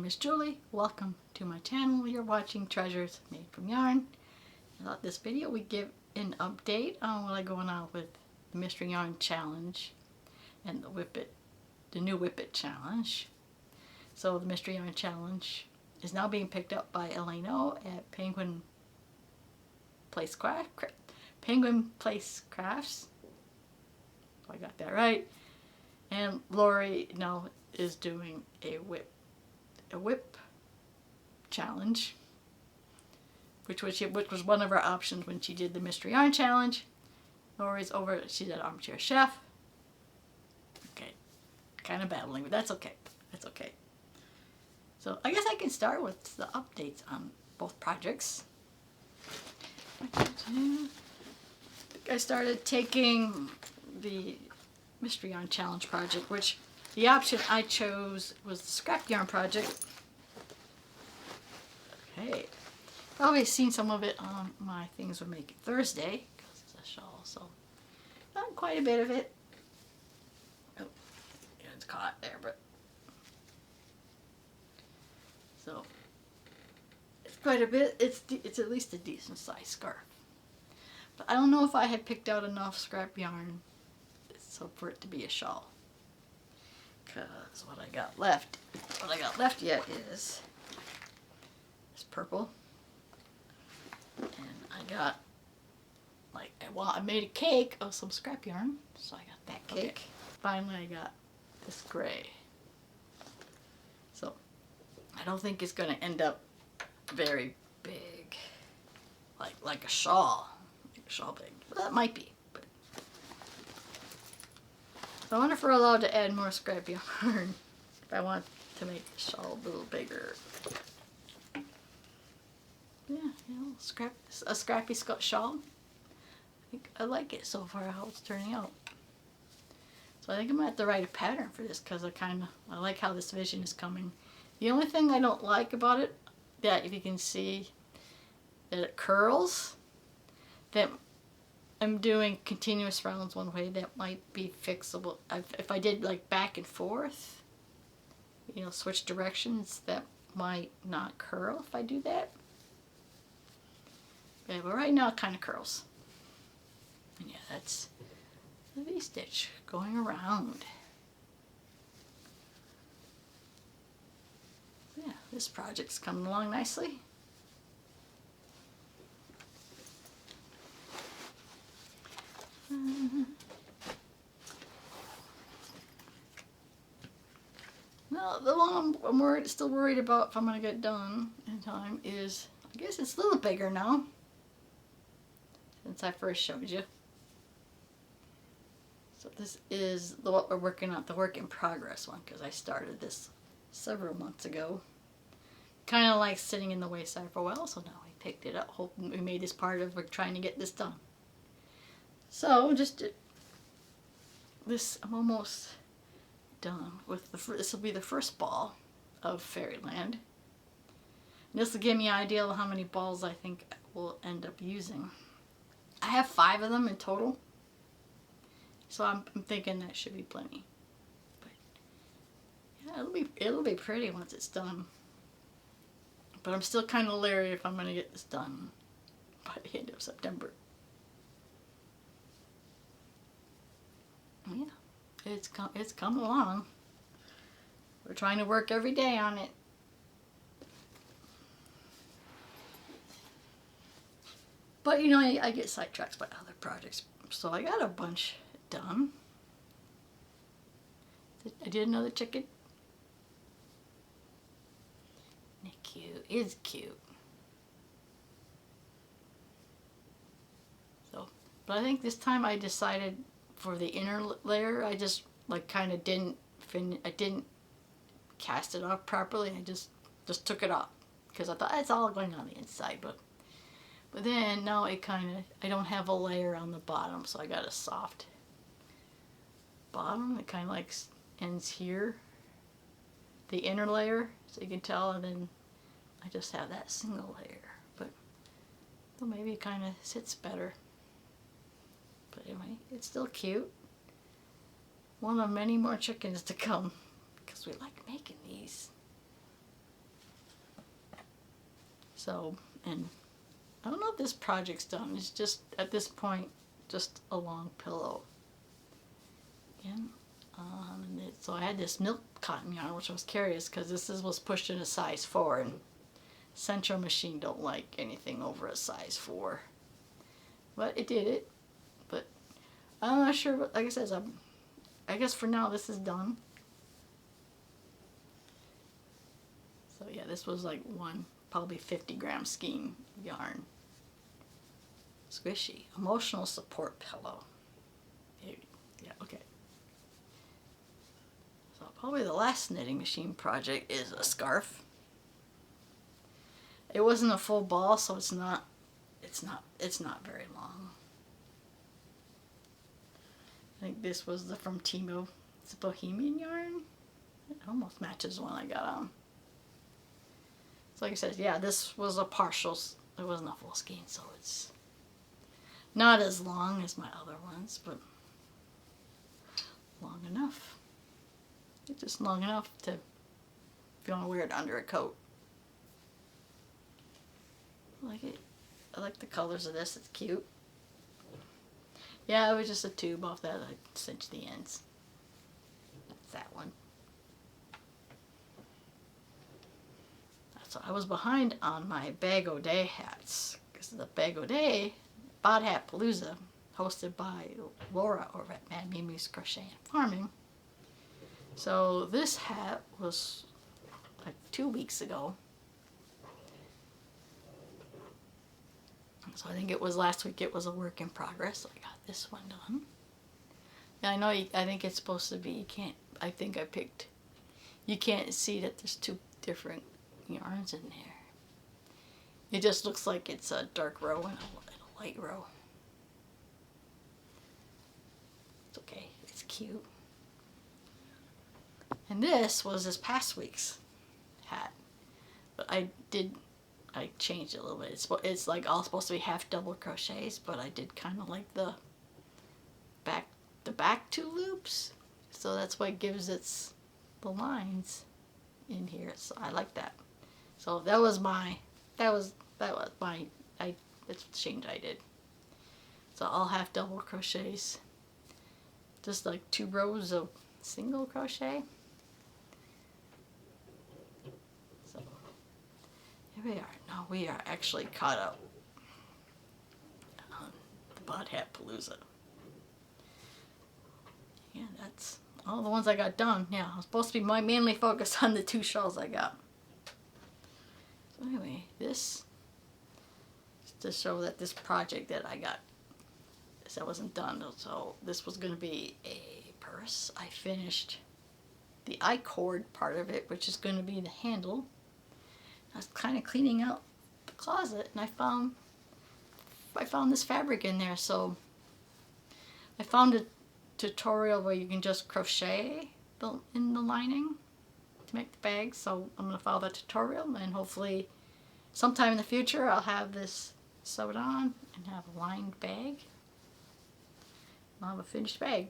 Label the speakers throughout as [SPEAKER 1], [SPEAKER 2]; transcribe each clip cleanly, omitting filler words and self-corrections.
[SPEAKER 1] is Julie. Welcome to my channel. You're watching Treasures Made from Yarn. I thought this video would give an update on what's going on with the Mystery Yarn Challenge and the new Whip It Challenge. So the Mystery Yarn Challenge is now being picked up by Eleno at Penguin Place Crafts. I got that right. And Lori now is doing a whip challenge, which was one of our options when she did the Mystery Yarn Challenge. Lori's over, she's an armchair chef. Okay, kind of battling, but that's okay. That's okay. So I guess I can start with the updates on both projects. I started taking the Mystery Yarn Challenge project, which the option I chose was the Scrap Yarn project. Okay, probably seen some of it on my Things We're Making Thursday, because it's a shawl, so not quite a bit of it. Oh, it's caught there, but so it's quite a bit. It's at least a decent sized scarf. But I don't know if I had picked out enough scrap yarn so for it to be a shawl. Because what I got left yet is this purple. And I got, I made a cake of some scrap yarn, so I got that cake. Okay. Finally I got this gray. So I don't think it's going to end up very big, like a shawl. Shawl big. Well, that might be. But I wonder if we're allowed to add more scrap yarn if I want to make the shawl a little bigger. Yeah, a scrappy shawl. I think I like it so far how it's turning out. So I think I'm gonna have to write a pattern for this because I like how this vision is coming. The only thing I don't like about it, that if you can see that it curls, that I'm doing continuous rounds one way, that might be fixable. If I did like back and forth, switch directions, that might not curl if I do that. Yeah, but right now it kind of curls. And yeah, that's the V-stitch going around. Yeah, this project's coming along nicely. Now, the one I'm still worried about if I'm going to get done in time is, I guess it's a little bigger now since I first showed you. So this is what we're working on, the work in progress one, because I started this several months ago. Kind of like sitting in the wayside for a while, so now we picked it up. We made this part of, we're trying to get this done. So I'm almost done with this will be the first ball of Fairyland. And this will give me an idea of how many balls I think I will end up using. I have 5 of them in total, so I'm thinking that should be plenty. But yeah, it'll be pretty once it's done. But I'm still kind of leery if I'm going to get this done by the end of September. Yeah, it's come along. We're trying to work every day on it. But I get sidetracked by other projects. So I got a bunch done. I did another chicken. Isn't it cute? It's cute. So, but I think this time I decided for the inner layer, I just kind of didn't cast it off properly. I just took it off because I thought it's all going on the inside, but then now I don't have a layer on the bottom, so I got a soft bottom. It kind of ends here, the inner layer, so you can tell, and then I just have that single layer. But well, maybe it kind of sits better. But anyway, it's still cute. One of many more chickens to come, because we like making these. So, and I don't know if this project's done. It's just, at this point, just a long pillow. Again, so I had this milk cotton yarn, which I was curious because was pushed in a size 4, and Central Machine don't like anything over a size 4. But it did it. But I'm not sure. Like I said, I guess for now this is done. So yeah, this was like one probably 50-gram skein yarn. Squishy emotional support pillow. Yeah, okay. So probably the last knitting machine project is a scarf. It wasn't a full ball, so it's not very long. I think this was from Timo. It's a Bohemian yarn. It almost matches the one I got on. So like I said, yeah, this was a partial. It wasn't a full skein, so it's not as long as my other ones, but long enough. It's just long enough to, if you want to wear it under a coat. I like it. I like the colors of this. It's cute. Yeah, it was just a tube off that. I cinched the ends. That's that one. So I was behind on my Bag O' Day hats because the Bag O' Day Bod Hat Palooza, hosted by Laura over at Mad Mimi's Crochet and Farming. So this hat was like 2 weeks ago. So I think it was last week. It was a work in progress. So I got this one done. Yeah, I know. I think it's supposed to be. You can't. I think I picked. You can't see that there's 2 different yarns in there. It just looks like it's a dark row and a light row. It's okay. It's cute. And this was this past week's hat, but I changed it a little bit. It's like all supposed to be half double crochets, but I did kind of like the back 2 loops, so that's what gives it the lines in here. So I like that. So that's the change I did. So I'll have double crochets, just like 2 rows of single crochet. So here we are. Now we are actually caught up on the Bod Hat Palooza. Yeah, that's all the ones I got done. Yeah, I was supposed to be mainly focused on the 2 shawls I got. So anyway, this just to show that this project that I got, that wasn't done. So this was going to be a purse. I finished the I-cord part of it, which is going to be the handle. I was kind of cleaning out the closet, and I found this fabric in there. So I found a tutorial where you can just crochet in the lining to make the bag. So I'm going to follow that tutorial, and hopefully sometime in the future I'll have this sewed on and have a lined bag. I'll have a finished bag.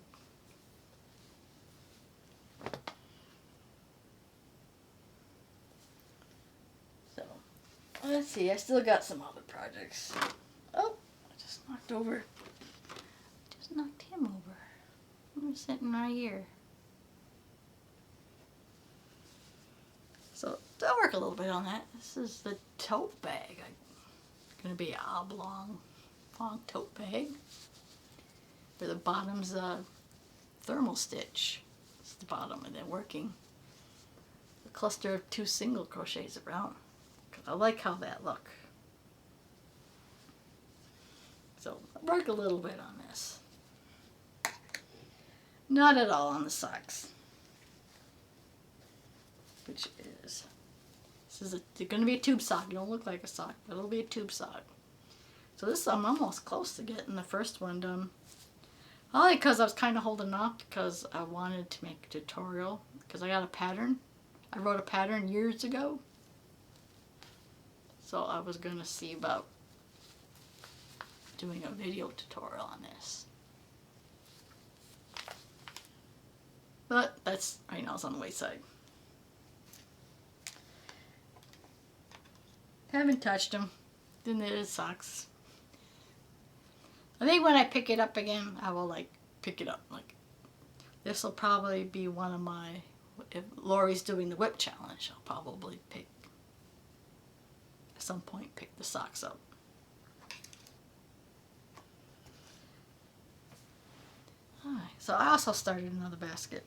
[SPEAKER 1] So let's see, I still got some other projects. Oh, I just knocked him over. He was sitting right here. So I'll work a little bit on that. This is the tote bag. It's going to be an oblong, long tote bag. Where the bottom's a thermal stitch. It's the bottom, and then working a cluster of 2 single crochets around. I like how that look. So I'll work a little bit on this. Not at all on the socks. Which is, this is going to be a tube sock. It don't look like a sock, but it'll be a tube sock. So this, I'm almost close to getting the first one done. Only because I was kind of holding off because I wanted to make a tutorial. Because I got a pattern. I wrote a pattern years ago. So I was going to see about doing a video tutorial on this. But that's, right now it's on the wayside. Haven't touched them. The knitted socks. I think when I pick it up again, I will like pick it up. Like this will probably be one of my. If Lori's doing the whip challenge, I'll probably pick at some point pick the socks up. Alright, so I also started another basket.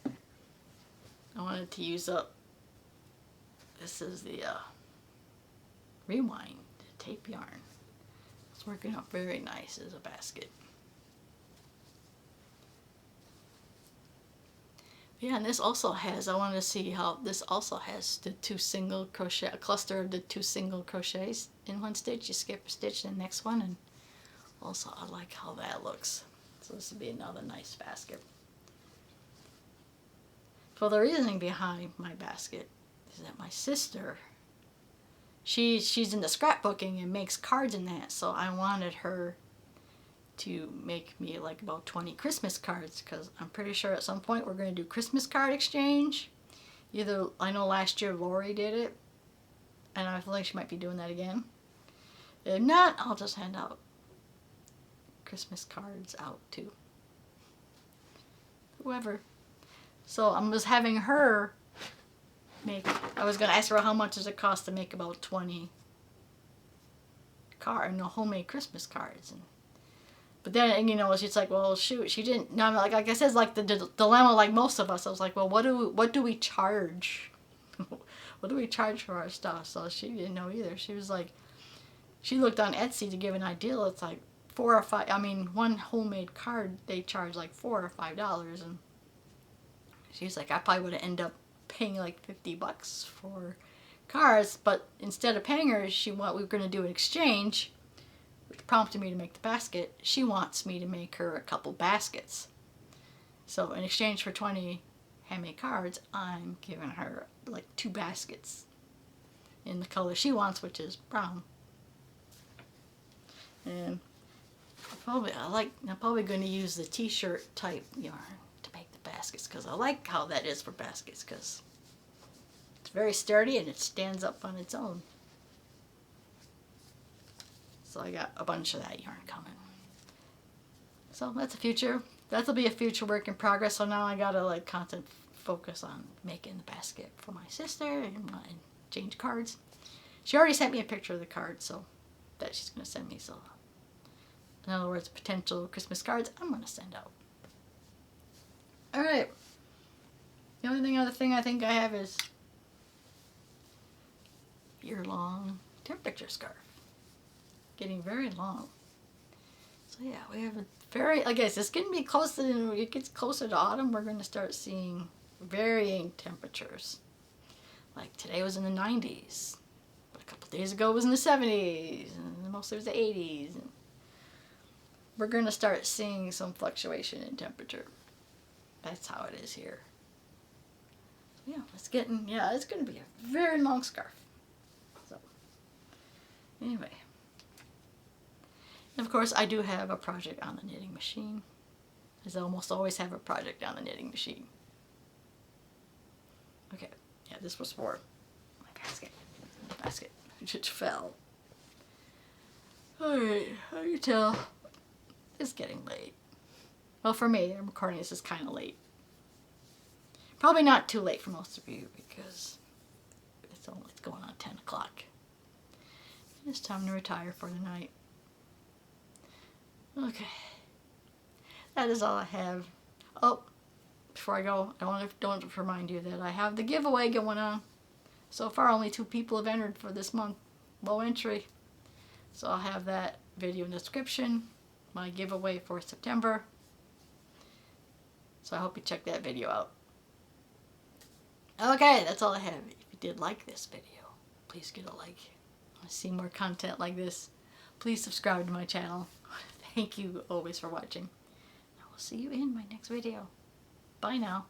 [SPEAKER 1] I wanted to use up. This is the Rewind tape yarn. It's working out very nice as a basket. Yeah, and this also has, I wanted to see how this also has the 2 single crochet, a cluster of the 2 single crochets in one stitch. You skip a stitch in the next one, and also I like how that looks. So this will be another nice basket. Well, the reasoning behind my basket is that my sister, she's into scrapbooking and makes cards in that, so I wanted her to make me like about 20 Christmas cards, because I'm pretty sure at some point we're going to do Christmas card exchange. Either, I know last year Lori did it, and I feel like she might be doing that again. If not, I'll just hand out Christmas cards out to whoever. So I was having her make, I was going to ask her how much does it cost to make about 20 homemade Christmas cards. And but then, you know, she's like, well, shoot, she didn't. No, like I said, it's like the dilemma, like most of us. I was like, well, what do we charge? What do we charge for our stuff? So she didn't know either. She was like, she looked on Etsy to give an idea. It's like $4 or $5. I mean, one homemade card they charge like $4 or $5, and she's like, I probably would have ended up paying like $50 for cards, but instead of paying her, we were going to do an exchange, which prompted me to make the basket. She wants me to make her a couple baskets. So in exchange for 20 handmade cards, I'm giving her like 2 baskets in the color she wants, which is brown. And I'm probably going to use the t-shirt type yarn to make the baskets, because I like how that is for baskets, because it's very sturdy and it stands up on its own. So I got a bunch of that yarn coming. So that's a future. That'll be a future work in progress. So now I gotta like constant focus on making the basket for my sister and change cards. She already sent me a picture of the card, so that she's gonna send me. So in other words, potential Christmas cards I'm gonna send out. All right. The only other thing I think I have is year-long temperature scarf. Getting very long. So yeah, we have a very, I guess it's going to be close to, it gets closer to autumn, we're going to start seeing varying temperatures. Like today was in the 90s, but a couple days ago it was in the 70s, and mostly it was the 80s. And we're going to start seeing some fluctuation in temperature. That's how it is here. So yeah, it's going to be a very long scarf. So anyway. And of course, I do have a project on the knitting machine, as I almost always have a project on the knitting machine. Okay, yeah, this was for my basket. Basket, which fell. Alright, how do you tell? It's getting late. Well, for me, I'm recording this is kind of late. Probably not too late for most of you, because it's going on 10 o'clock. It's time to retire for the night. Okay, that is all I have. Oh, before I go, I want to remind you that I have the giveaway going on. So far, only 2 people have entered for this month. Low entry. So I'll have that video in the description. My giveaway for September. So I hope you check that video out. Okay, that's all I have. If you did like this video, please get a like. I want to see more content like this. Please subscribe to my channel. Thank you always for watching. I will see you in my next video. Bye now.